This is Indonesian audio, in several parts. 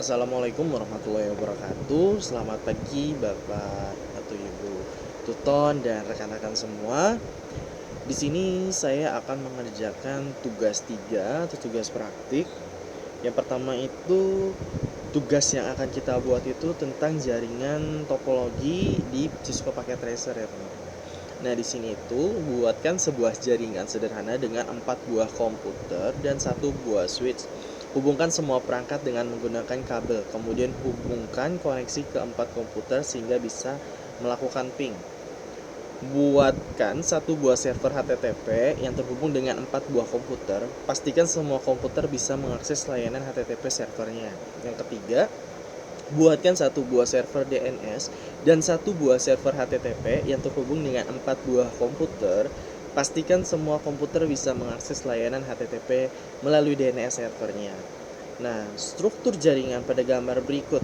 Assalamualaikum warahmatullahi wabarakatuh. Selamat pagi Bapak atau Ibu Tuton dan rekan-rekan semua. Di sini saya akan mengerjakan tugas 3 atau tugas praktik. Yang pertama itu tugas yang akan kita buat itu tentang jaringan topologi di Cisco Packet Tracer ya teman-teman. Nah, di sini itu buatkan sebuah jaringan sederhana dengan 4 buah komputer dan 1 buah switch. Hubungkan semua perangkat dengan menggunakan kabel, kemudian hubungkan koneksi ke 4 komputer sehingga bisa melakukan ping. Buatkan 1 buah server HTTP yang terhubung dengan 4 buah komputer. Pastikan semua komputer bisa mengakses layanan HTTP servernya. Yang ketiga, buatkan 1 buah server DNS dan 1 buah server HTTP yang terhubung dengan 4 buah komputer. Pastikan semua komputer bisa mengakses layanan HTTP melalui DNS servernya. Nah, struktur jaringan pada gambar berikut.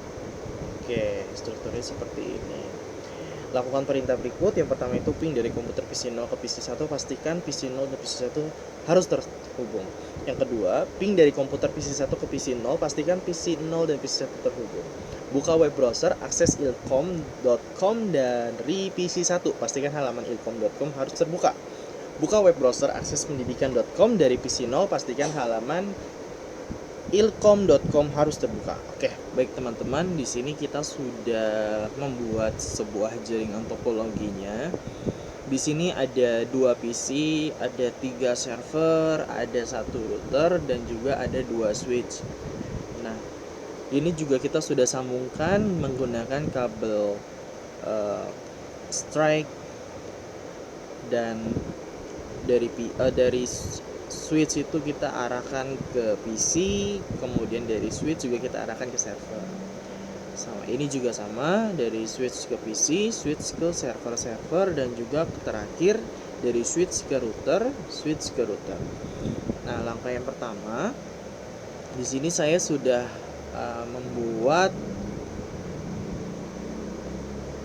Oke, strukturnya seperti ini. Lakukan perintah berikut. Yang pertama itu ping dari komputer PC0 ke PC1. Pastikan PC0 dan PC1 harus terhubung. Yang kedua, ping dari komputer PC1 ke PC0. Pastikan PC0 dan PC1 terhubung. Buka web browser, akses ilkom.com dari PC1. Pastikan halaman ilkom.com harus terbuka. Buka web browser, akses pendidikan.com dari PC0. Pastikan halaman ilkom.com harus terbuka. Oke, baik teman-teman, di sini kita sudah membuat sebuah jaringan topologinya. Di sini ada 2 PC, ada 3 server, ada 1 router dan juga ada 2 switch. Nah, ini juga kita sudah sambungkan menggunakan kabel strike dan dari switch itu kita arahkan ke PC, kemudian dari switch juga kita arahkan ke server. Sama ini juga sama, dari switch ke PC, switch ke server dan juga terakhir dari switch ke router. Nah, langkah yang pertama di sini saya sudah membuat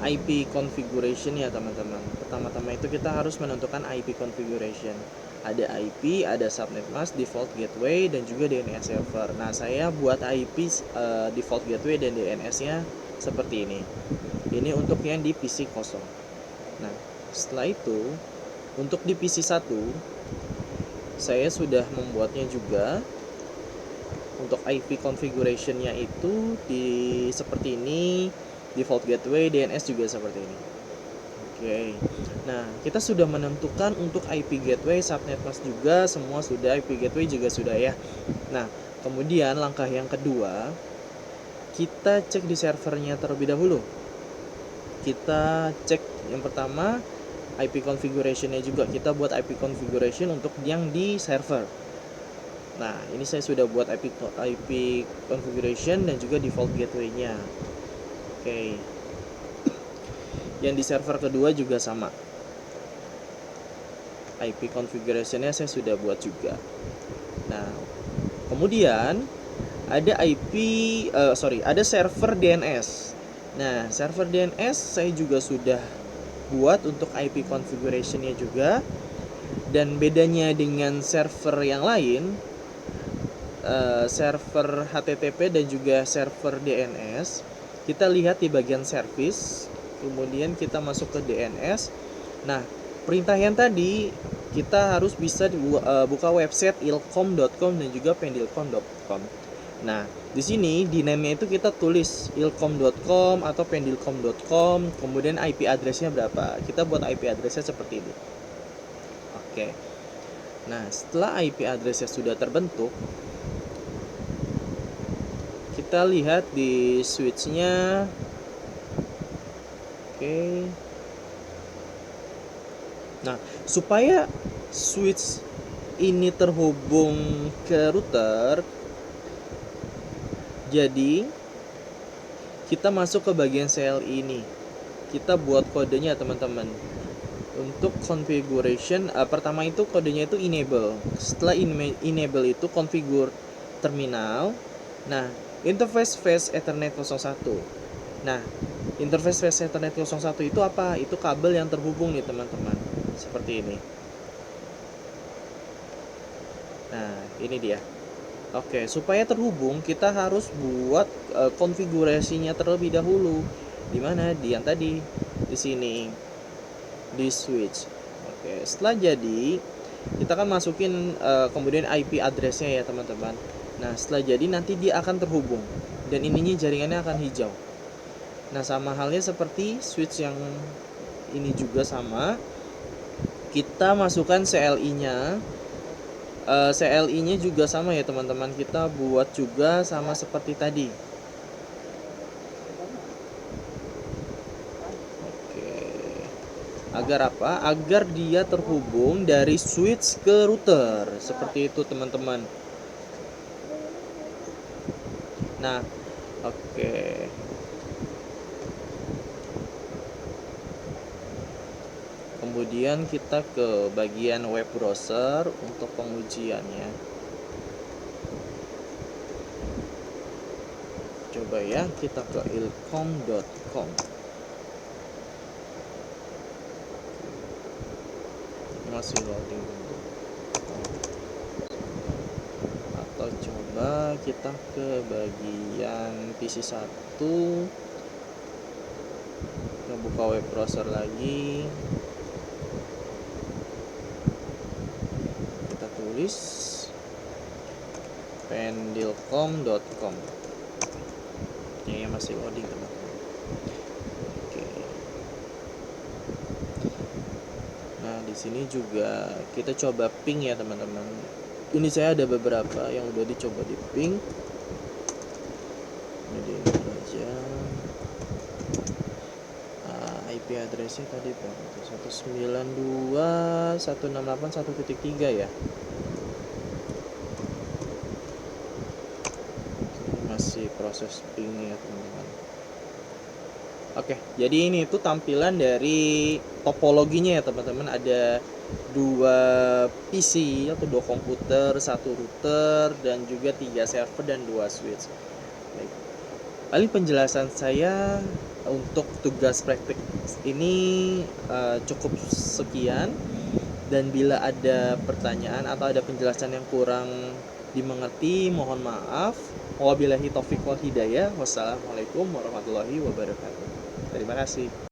IP configuration ya teman-teman. Pertama-tama itu kita harus menentukan IP configuration. Ada IP, ada subnet mask, default gateway, dan juga DNS server. Nah, saya buat IP default gateway dan DNS-nya seperti ini. Ini untuk yang di PC kosong. Nah, setelah itu untuk di PC1 saya sudah membuatnya juga. Untuk IP configuration-nya itu seperti ini. Default gateway, DNS juga seperti ini. Oke. Nah, kita sudah menentukan untuk IP gateway, subnet mask juga semua sudah, IP gateway juga sudah ya. Nah, kemudian langkah yang kedua, kita cek di servernya terlebih dahulu. Kita cek yang pertama IP configuration-nya juga. Kita buat IP configuration untuk yang di server. Nah, ini saya sudah buat IP configuration dan juga default gateway-nya. Oke. Yang di server kedua juga sama. IP configuration-nya saya sudah buat juga. Nah, kemudian ada ada server DNS. Nah, server DNS saya juga sudah buat untuk IP configuration-nya juga. Dan bedanya dengan server yang lain, server HTTP dan juga server DNS, kita lihat di bagian service, kemudian kita masuk ke DNS. Nah, perintah yang tadi kita harus bisa buka website ilkom.com dan juga pendilkom.com. Nah, di sini di name-nya itu kita tulis ilkom.com atau pendilkom.com, kemudian IP address-nya berapa. Kita buat IP address-nya seperti ini. Oke. Nah, setelah IP address-nya sudah terbentuk, kita lihat di switch-nya. Oke. Nah, supaya switch ini terhubung ke router, jadi kita masuk ke bagian CLI ini. Kita buat kodenya teman-teman. Untuk configuration, pertama itu kodenya itu enable. Setelah enable itu configure terminal. Nah, interface face Ethernet 01. Nah, interface face Ethernet 01 itu apa? Itu kabel yang terhubung nih teman-teman. Seperti ini. Nah, ini dia. Oke, supaya terhubung kita harus buat konfigurasinya terlebih dahulu. Di mana? Di yang tadi, di sini, di switch. Oke, setelah jadi, kita kan masukin kemudian IP address-nya ya teman-teman. Nah, setelah jadi nanti dia akan terhubung dan ininya jaringannya akan hijau. Nah, sama halnya seperti switch yang ini juga sama. Kita masukkan CLI-nya. CLI-nya juga sama ya teman-teman. Kita buat juga sama seperti tadi. Oke. Agar apa? Agar dia terhubung dari switch ke router. Seperti itu teman-teman. Nah, oke. Kemudian kita ke bagian web browser untuk pengujiannya. Coba ya, kita ke ilkom.com. Masih loading dulu. Atau coba kita ke bagian PC1. Kita buka web browser lagi. Kita tulis pendilkom.com. Ya, masih loading teman-teman. Oke. Nah, di sini juga kita coba ping ya teman-teman. Ini saya ada beberapa yang udah dicoba di ping. Jadi ini aja. IP addressnya tadi berapa? 192.168.1.3 ya. Masih proses pingnya teman-teman. Oke, jadi ini tuh tampilan dari topologinya ya teman-teman. Ada 2 PC atau 2 komputer, 1 router, dan juga 3 server dan 2 switch. Baik. Paling penjelasan saya untuk tugas praktik ini cukup sekian. Dan bila ada pertanyaan atau ada penjelasan yang kurang dimengerti, mohon maaf. Wabillahi taufiq wal hidayah. Wassalamualaikum warahmatullahi wabarakatuh. Terima kasih.